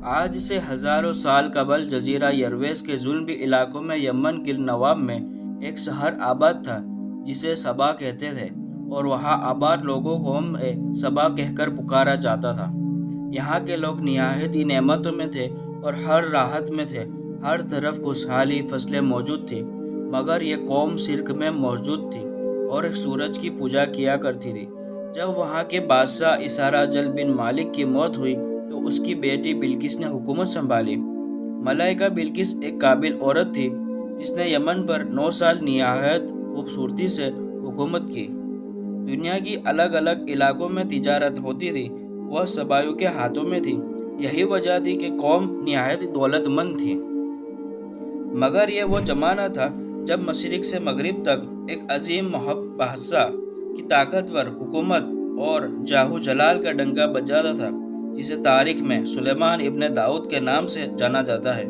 آج سے ہزاروں سال قبل جزیرہ یرویس کے جنوبی علاقوں میں یمن کے نواب میں ایک شہر آباد تھا جسے سبا کہتے تھے، اور وہاں آباد لوگوں کو سبا کہہ کر پکارا جاتا تھا۔ یہاں کے لوگ نہایت ہی نعمتوں میں تھے اور ہر راحت میں تھے، ہر طرف خوشحالی فصلیں موجود تھیں، مگر یہ قوم شرک میں موجود تھی اور ایک سورج کی پوجا کیا کرتی تھی۔ جب وہاں کے بادشاہ اسارہ جل بن مالک کی موت ہوئی تو اس کی بیٹی بلقیس نے حکومت سنبھالی۔ ملکہ بلقیس ایک قابل عورت تھی جس نے یمن پر 9 سال نہایت خوبصورتی سے حکومت کی۔ دنیا کی الگ الگ علاقوں میں تجارت ہوتی تھی، وہ سبایوں کے ہاتھوں میں تھی۔ یہی وجہ تھی کہ قوم نہایت دولت مند تھی، مگر یہ وہ زمانہ تھا جب مشرق سے مغرب تک ایک عظیم بادشاہ کی طاقتور حکومت اور جاہو جلال کا ڈنکا بجاتا تھا، جسے تاریخ میں سلیمان ابن داؤد کے نام سے جانا جاتا ہے۔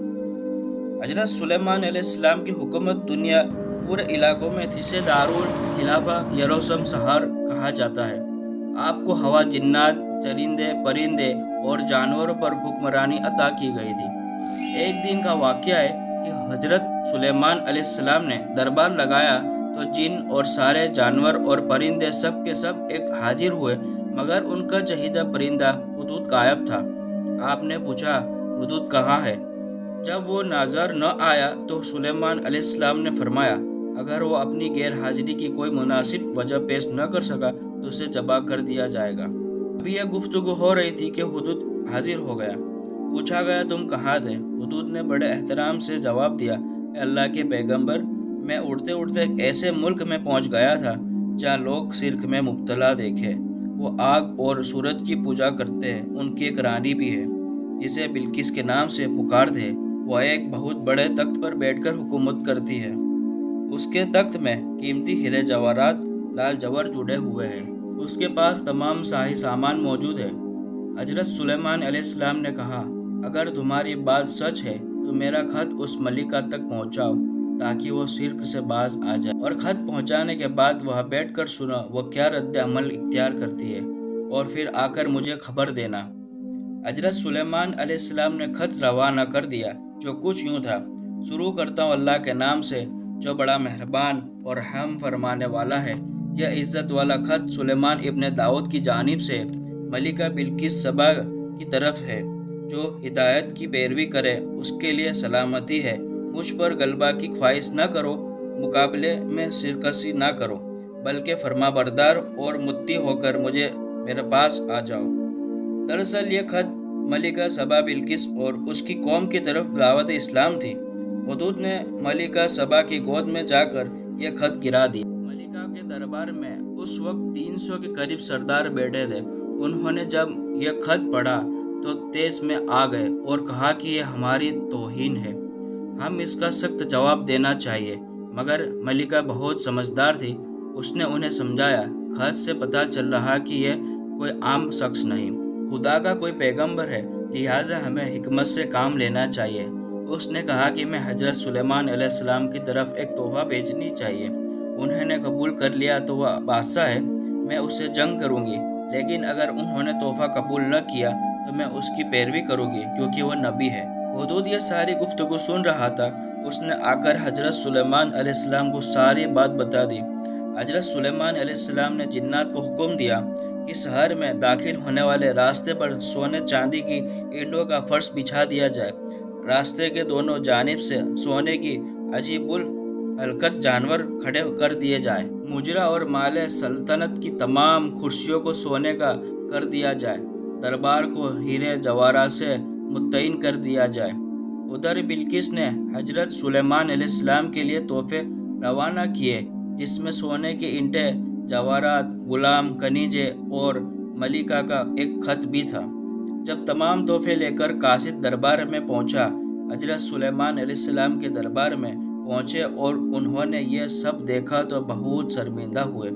حضرت سلیمان علیہ السلام کی حکومت دنیا پورے علاقوں میں تھی، جسے دارالخلافہ یروشلم شہر کہا جاتا ہے۔ آپ کو ہوا، جنات، چرندے، پرندے اور جانوروں پر حکمرانی عطا کی گئی تھی۔ ایک دن کا واقعہ ہے کہ حضرت سلیمان علیہ السلام نے دربار لگایا تو جن اور سارے جانور اور پرندے سب کے سب ایک حاضر ہوئے، مگر ان کا چہیدہ پرندہ ہدہد غائب تھا۔ آپ نے پوچھا، ہدہد کہاں ہے؟ جب وہ نظر نہ آیا تو سلیمان علیہ السلام نے فرمایا، اگر وہ اپنی غیر حاضری کی کوئی مناسب وجہ پیش نہ کر سکا تو اسے ذبح کر دیا جائے گا۔ ابھی یہ گفتگو ہو رہی تھی کہ ہدہد حاضر ہو گیا۔ پوچھا گیا، تم کہاں تھے؟ ہدہد نے بڑے احترام سے جواب دیا، اے اللہ کے پیغمبر، میں اڑتے اڑتے ایک ایسے ملک میں پہنچ گیا تھا جہاں لوگ شرک میں مبتلا دیکھے۔ وہ آگ اور سورج کی پوجا کرتے ہیں۔ ان کی ایک رانی بھی ہے جسے بلقیس کے نام سے پکارتے ہیں۔ وہ ایک بہت بڑے تخت پر بیٹھ کر حکومت کرتی ہے۔ اس کے تخت میں قیمتی ہیرے جواہرات لال جوہر جڑے ہوئے ہیں۔ اس کے پاس تمام شاہی سامان موجود ہے۔ حضرت سلیمان علیہ السلام نے کہا، اگر تمہاری بات سچ ہے تو میرا خط اس ملکہ تک پہنچاؤ تاکہ وہ شرک سے باز آ جائے، اور خط پہنچانے کے بعد وہاں بیٹھ کر سنو وہ کیا رد عمل اختیار کرتی ہے، اور پھر آ کر مجھے خبر دینا۔ حضرت سلیمان علیہ السلام نے خط روانہ کر دیا، جو کچھ یوں تھا، شروع کرتا ہوں اللہ کے نام سے جو بڑا مہربان اور رحم فرمانے والا ہے۔ یہ عزت والا خط سلیمان ابن داؤد کی جانب سے ملکہ بلقیس سبا کی طرف ہے۔ جو ہدایت کی پیروی کرے اس کے لیے سلامتی ہے۔ مجھ پر غلبہ کی خواہش نہ کرو، مقابلے میں سرکشی نہ کرو، بلکہ فرما بردار اور مطیع ہو کر میرے پاس آ جاؤ۔ دراصل یہ خط ملکہ سبا بلقیس اور اس کی قوم کی طرف دعوت اسلام تھی۔ ہدہد نے ملکہ سبا کی گود میں جا کر یہ خط گرا دیا۔ ملکہ کے دربار میں اس وقت 300 کے قریب سردار بیٹھے تھے۔ انہوں نے جب یہ خط پڑھا تو تیش میں آ گئے اور کہا کہ یہ ہماری توہین ہے، ہم اس کا سخت جواب دینا چاہیے۔ مگر ملکہ بہت سمجھدار تھی، اس نے انہیں سمجھایا، خط سے پتہ چل رہا کہ یہ کوئی عام شخص نہیں، خدا کا کوئی پیغمبر ہے، لہٰذا ہمیں حکمت سے کام لینا چاہیے۔ اس نے کہا کہ میں حضرت سلیمان علیہ السلام کی طرف ایک تحفہ بھیجنی چاہیے۔ انہوں نے قبول کر لیا تو وہ بادشاہ ہے، میں اسے جنگ کروں گی، لیکن اگر انہوں نے تحفہ قبول نہ کیا تو میں اس کی پیروی کروں گی کیونکہ وہ نبی ہے۔ ہدہد یہ ساری گفتگو سن رہا تھا۔ اس نے آ کر حضرت سلیمان علیہ السلام کو ساری بات بتا دی۔ حضرت سلیمان علیہ السلام نے جنات کو حکم دیا کہ شہر میں داخل ہونے والے راستے پر سونے چاندی کی اینٹوں کا فرش بچھا دیا جائے۔ راستے کے دونوں جانب سے سونے کی عجیب الحرکت جانور کھڑے کر دیے جائیں۔ مجرا اور مال سلطنت کی تمام کرسیوں کو سونے کا کر دیا جائے۔ دربار کو ہیرے جواہرات سے متعین کر دیا جائے۔ ادھر بلقیس نے حضرت سلیمان علیہ السلام کے لیے تحفے روانہ کیے، جس میں سونے کی اینٹیں، جواہرات، غلام، کنیزیں اور ملکہ کا ایک خط بھی تھا۔ جب تمام تحفے لے کر قاصد دربار میں پہنچا، حضرت سلیمان علیہ السلام کے دربار میں پہنچے اور انہوں نے یہ سب دیکھا تو بہت شرمندہ ہوئے۔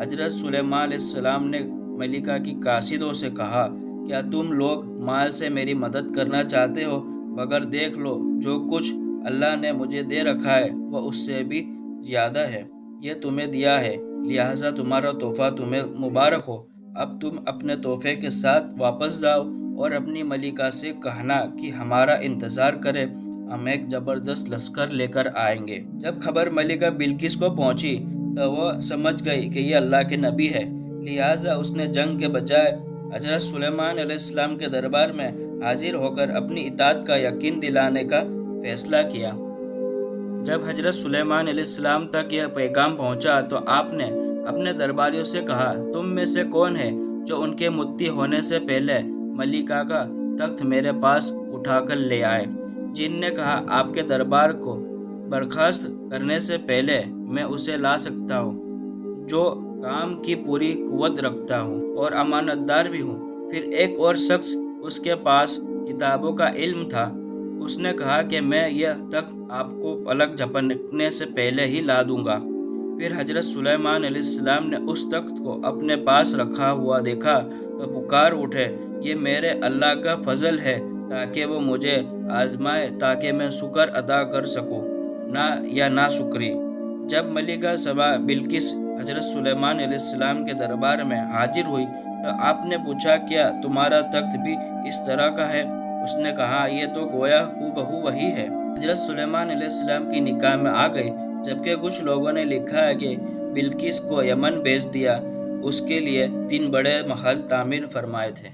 حضرت سلیمان علیہ السلام نے ملکہ کی قاصدوں سے کہا، کیا تم لوگ مال سے میری مدد کرنا چاہتے ہو؟ مگر دیکھ لو، جو کچھ اللہ نے مجھے دے رکھا ہے وہ اس سے بھی زیادہ ہے۔ یہ تمہیں دیا ہے، لہٰذا تمہارا تحفہ تمہیں مبارک ہو۔ اب تم اپنے تحفے کے ساتھ واپس جاؤ۔ اور اپنی ملکہ سے کہنا کہ ہمارا انتظار کرے، ہم ایک زبردست لشکر لے کر آئیں گے۔ جب خبر ملکہ بلقیس کو پہنچی تو وہ سمجھ گئی کہ یہ اللہ کے نبی ہے، لہٰذا اس نے جنگ کے بجائے حضرت سلیمان علیہ السلام کے دربار میں حاضر ہو کر اپنی اطاعت کا یقین دلانے کا فیصلہ کیا۔ جب حضرت سلیمان علیہ السلام تک یہ پیغام پہنچا تو آپ نے اپنے درباریوں سے کہا، تم میں سے کون ہے جو ان کے متی ہونے سے پہلے ملکہ کا تخت میرے پاس اٹھا کر لے آئے؟ جن نے کہا، آپ کے دربار کو برخاست کرنے سے پہلے میں اسے لا سکتا ہوں، جو کام کی پوری قوت رکھتا ہوں اور امانت دار بھی ہوں۔ پھر ایک اور شخص، اس کے پاس کتابوں کا علم تھا، اس نے کہا کہ میں یہ تخت آپ کو پلک جھپکنے سے پہلے ہی لا دوں گا۔ پھر حضرت سلیمان علیہ السلام نے اس تخت کو اپنے پاس رکھا ہوا دیکھا تو پکار اٹھے، یہ میرے اللہ کا فضل ہے تاکہ وہ مجھے آزمائے تاکہ میں شکر ادا کر سکوں یا نا شکری۔ جب ملکہ سبا بلقیس حضرت سلیمان علیہ السلام کے دربار میں حاضر ہوئی تو آپ نے پوچھا، کیا تمہارا تخت بھی اس طرح کا ہے؟ اس نے کہا، یہ تو گویا ہو بہو وہی ہے۔ حضرت سلیمان علیہ السلام کی نگاہ میں آ گئی، جبکہ کچھ لوگوں نے لکھا ہے کہ بلقیس کو یمن بھیج دیا، اس کے لیے 3 بڑے محل تعمیر فرمائے تھے۔